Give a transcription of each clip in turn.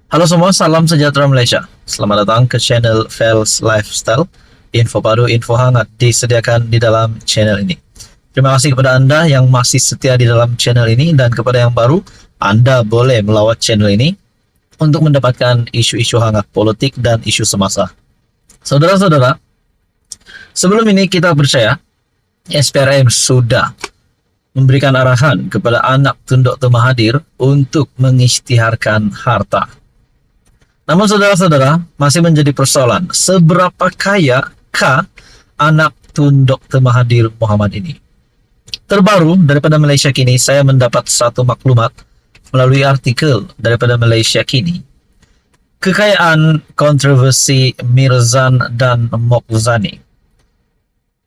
Halo semua, salam sejahtera Malaysia. Selamat datang ke channel Fels Lifestyle. Info baru, info hangat disediakan di dalam channel ini. Terima kasih kepada Anda yang masih setia di dalam channel ini, dan kepada yang baru, Anda boleh melawat channel ini untuk mendapatkan isu-isu hangat politik dan isu semasa. Saudara-saudara, sebelum ini kita percaya SPRM sudah memberikan arahan kepada anak tun Dr. Mahathir untuk mengisytiharkan harta. Namun saudara-saudara, masih menjadi persoalan seberapa kayakah anak tun Dr. Mahathir Mohamad ini. Terbaru daripada Malaysia Kini, saya mendapat satu maklumat melalui artikel daripada Malaysia Kini. Kekayaan kontroversi Mirzan dan Mokzani.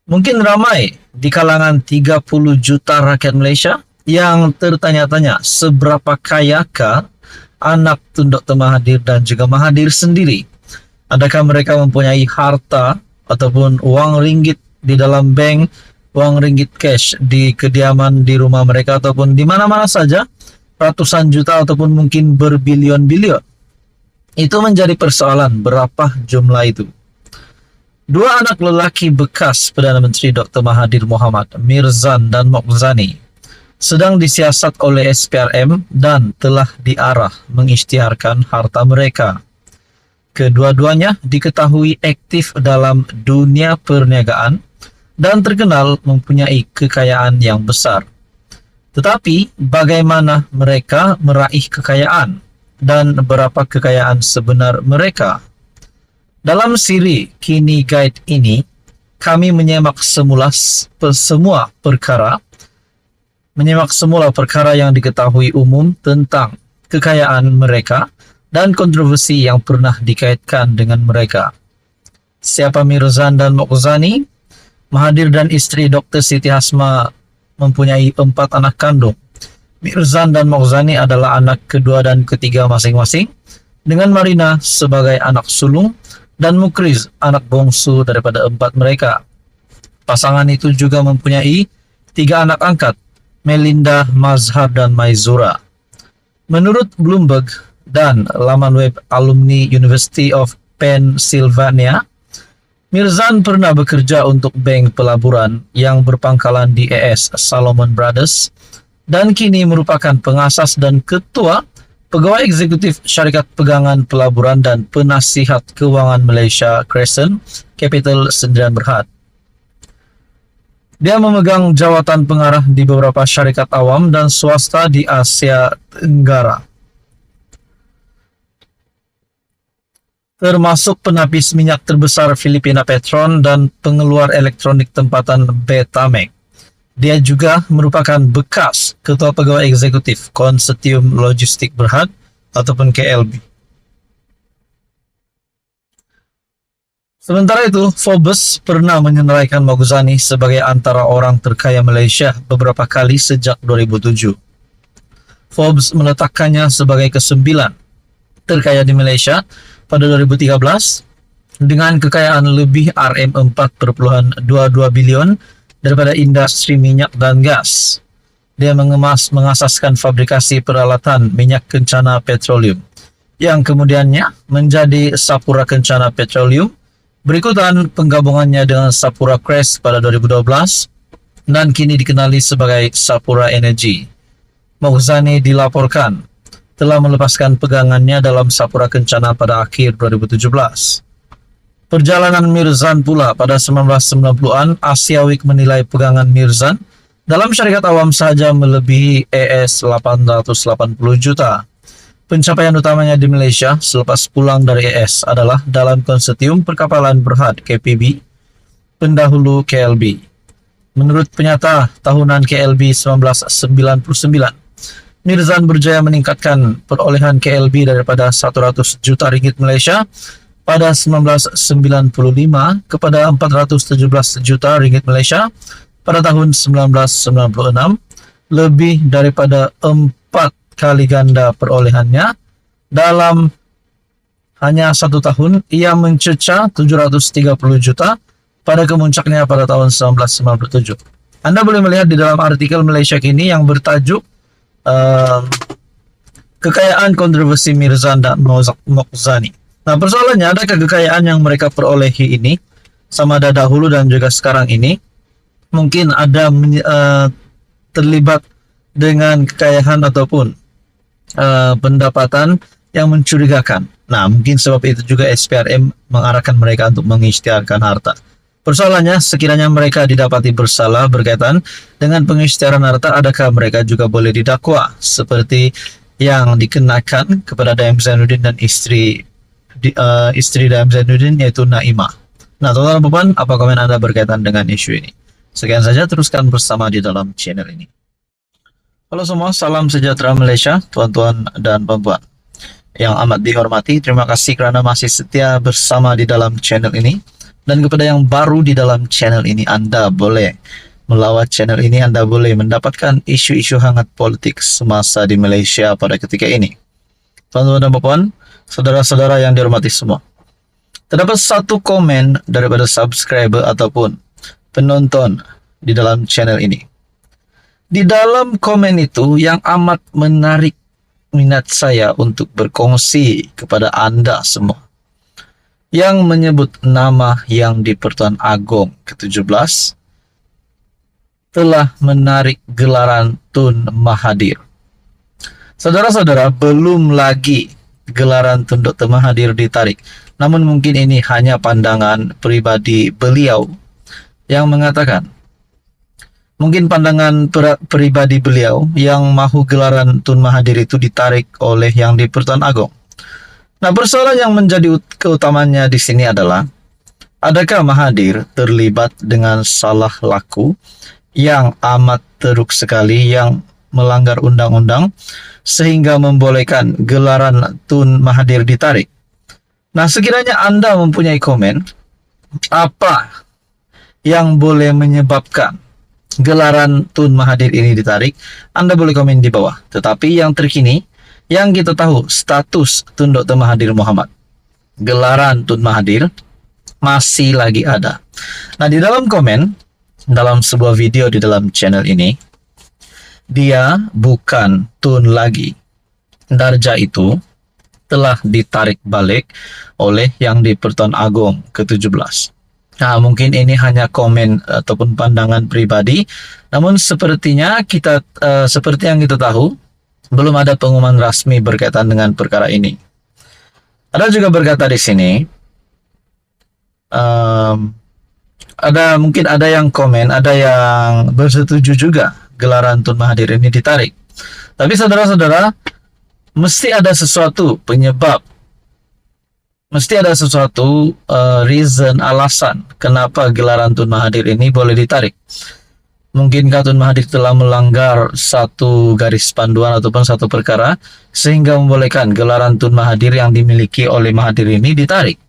Mungkin ramai di kalangan 30 juta rakyat Malaysia yang tertanya-tanya seberapa kayakah anak tun Dr. Mahathir dan juga Mahathir sendiri. Adakah mereka mempunyai harta ataupun wang ringgit di dalam bank, wang ringgit cash di kediaman di rumah mereka ataupun di mana-mana saja, ratusan juta ataupun mungkin berbilion-bilion. Itu menjadi persoalan, berapa jumlah itu. Dua anak lelaki bekas Perdana Menteri Dr. Mahathir Mohamad, Mirzan dan Mokzani, sedang disiasat oleh SPRM dan telah diarah mengisytiharkan harta mereka. Kedua-duanya diketahui aktif dalam dunia perniagaan dan terkenal mempunyai kekayaan yang besar. Tetapi bagaimana mereka meraih kekayaan dan berapa kekayaan sebenar mereka? Dalam siri Kini Guide ini, kami menyimak semula perkara yang diketahui umum tentang kekayaan mereka dan kontroversi yang pernah dikaitkan dengan mereka. Siapa Mirzan dan Mokzani? Mahathir dan isteri Dr. Siti Hasma mempunyai 4 anak kandung. Mirzan dan Mokzani adalah anak kedua dan ketiga masing-masing, dengan Marina sebagai anak sulung dan Mukriz anak bongsu daripada 4 mereka. Pasangan itu juga mempunyai 3 anak angkat, Melinda, Mazhar, dan Maizura. Menurut Bloomberg dan laman web alumni University of Pennsylvania, Mirzan pernah bekerja untuk bank pelaburan yang berpangkalan di AS Salomon Brothers dan kini merupakan pengasas dan ketua pegawai eksekutif syarikat pegangan pelaburan dan penasihat keuangan Malaysia Crescent Capital Sdn Bhd. Dia memegang jawatan pengarah di beberapa syarikat awam dan swasta di Asia Tenggara, termasuk penapis minyak terbesar Filipina Petron dan pengeluar elektronik tempatan Betamax. Dia juga merupakan bekas Ketua Pegawai Eksekutif Konsortium Logistik Berhad ataupun KLB. Sementara itu, Forbes pernah menyenaraikan Mokzani sebagai antara orang terkaya Malaysia beberapa kali sejak 2007. Forbes meletakkannya sebagai ke-9 terkaya di Malaysia pada 2013 dengan kekayaan lebih RM4.22 bilion daripada industri minyak dan gas. Dia mengasaskan fabrikasi peralatan minyak kencana petroleum yang kemudiannya menjadi Sapura Kencana Petroleum. Berikutan penggabungannya dengan Sapura Crest pada 2012 dan kini dikenali sebagai Sapura Energy. Mokzani dilaporkan telah melepaskan pegangannya dalam Sapura Kencana pada akhir 2017. Perjalanan Mirzan pula pada 1990-an, Asia Week menilai pegangan Mirzan dalam syarikat awam saja melebihi AS 880 juta. Pencapaian utamanya di Malaysia selepas pulang dari AS adalah dalam Konsortium Perkapalan Berhad KPB, pendahulu KLB. Menurut penyata tahunan KLB 1999, Mirzan berjaya meningkatkan perolehan KLB daripada 100 juta ringgit Malaysia pada 1995 kepada 417 juta ringgit Malaysia pada tahun 1996, lebih daripada 4 kali ganda perolehannya. Dalam hanya 1 tahun, ia mencecah 730 juta pada kemuncaknya pada tahun 1997. Anda boleh melihat di dalam artikel Malaysia Kini yang bertajuk kekayaan kontroversi Mirzan dan Mokhzani. Nah, persoalannya adakah kekayaan yang mereka perolehi ini sama ada dahulu dan juga sekarang ini mungkin ada terlibat dengan kekayaan ataupun pendapatan yang mencurigakan. Nah, mungkin sebab itu juga SPRM mengarahkan mereka untuk mengisytiharkan harta. Persoalannya, sekiranya mereka didapati bersalah berkaitan dengan pengisytiharan harta, adakah mereka juga boleh didakwa seperti yang dikenakan kepada Daim Zainuddin dan istri Daim Zainuddin, yaitu Naimah. Nah, teman-teman beban, apa komen Anda berkaitan dengan isu ini? Sekian saja, teruskan bersama di dalam channel ini. Halo semua, salam sejahtera Malaysia, tuan-tuan dan puan-puan yang amat dihormati. Terima kasih kerana masih setia bersama di dalam channel ini. Dan kepada yang baru di dalam channel ini, Anda boleh melawat channel ini, Anda boleh mendapatkan isu-isu hangat politik semasa di Malaysia pada ketika ini. Tuan-tuan dan puan, saudara-saudara yang dihormati semua, terdapat satu komen daripada subscriber ataupun penonton di dalam channel ini. Di dalam komen itu yang amat menarik minat saya untuk berkongsi kepada Anda semua, yang menyebut nama Yang di-Pertuan Agong ke-17 telah menarik gelaran Tun Mahathir. Saudara-saudara, belum lagi gelaran Tun Dr. Mahathir ditarik. Namun mungkin ini hanya pandangan pribadi beliau yang mengatakan, mungkin pandangan pribadi beliau yang mahu gelaran Tun Mahathir itu ditarik oleh Yang di-Pertuan Agong. Nah, persoalan yang menjadi keutamanya di sini adalah, adakah Mahathir terlibat dengan salah laku yang amat teruk sekali yang melanggar undang-undang sehingga membolehkan gelaran Tun Mahathir ditarik? Nah, sekiranya Anda mempunyai komen, apa yang boleh menyebabkan gelaran Tun Mahathir ini ditarik, Anda boleh komen di bawah. Tetapi yang terkini, yang kita tahu, status Tun Dr. Mahathir Mohamad, gelaran Tun Mahathir masih lagi ada. Nah, di dalam komen, dalam sebuah video di dalam channel ini, dia bukan Tun lagi. Darjah itu telah ditarik balik oleh Yang di-Pertuan Agong ke-17. Nah, mungkin ini hanya komen ataupun pandangan pribadi, namun sepertinya seperti yang kita tahu, belum ada pengumuman rasmi berkaitan dengan perkara ini. Ada juga berkata di sini, mungkin ada yang komen, ada yang bersetuju juga gelaran Tun Mahathir ini ditarik. Tapi saudara-saudara, mesti ada sesuatu penyebab, mesti ada sesuatu reason, alasan kenapa gelaran Tun Mahathir ini boleh ditarik. Mungkinkah Tun Mahathir telah melanggar satu garis panduan ataupun satu perkara sehingga membolehkan gelaran Tun Mahathir yang dimiliki oleh Mahathir ini ditarik?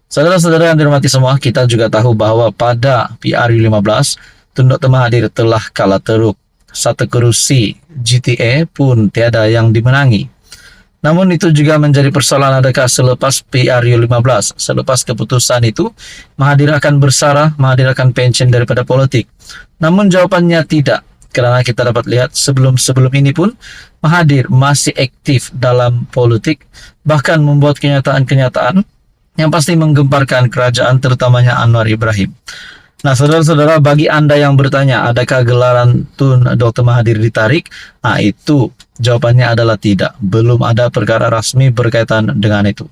Saudara-saudara yang dihormati semua, kita juga tahu bahwa pada PRU15, Tun Dr. Mahathir telah kalah teruk. Satu kerusi GTA pun tiada yang dimenangi. Namun itu juga menjadi persoalan, adakah selepas PRU15, selepas keputusan itu, Mahathir akan bersarah, Mahathir akan pensiun daripada politik? Namun jawabannya tidak, karena kita dapat lihat sebelum ini pun Mahathir masih aktif dalam politik, bahkan membuat kenyataan-kenyataan yang pasti menggemparkan kerajaan, terutamanya Anwar Ibrahim. Nah, saudara-saudara, bagi Anda yang bertanya, adakah gelaran Tun Dr. Mahathir ditarik? Nah, itu jawabannya adalah tidak. Belum ada perkara rasmi berkaitan dengan itu.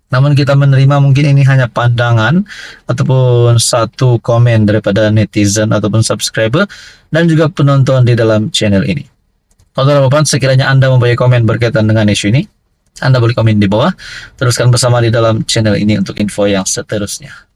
Namun kita menerima mungkin ini hanya pandangan ataupun satu komen daripada netizen ataupun subscriber dan juga penonton di dalam channel ini. Saudara-saudara, sekiranya Anda mempunyai komen berkaitan dengan isu ini, Anda boleh komen di bawah. Teruskan bersama di dalam channel ini untuk info yang seterusnya.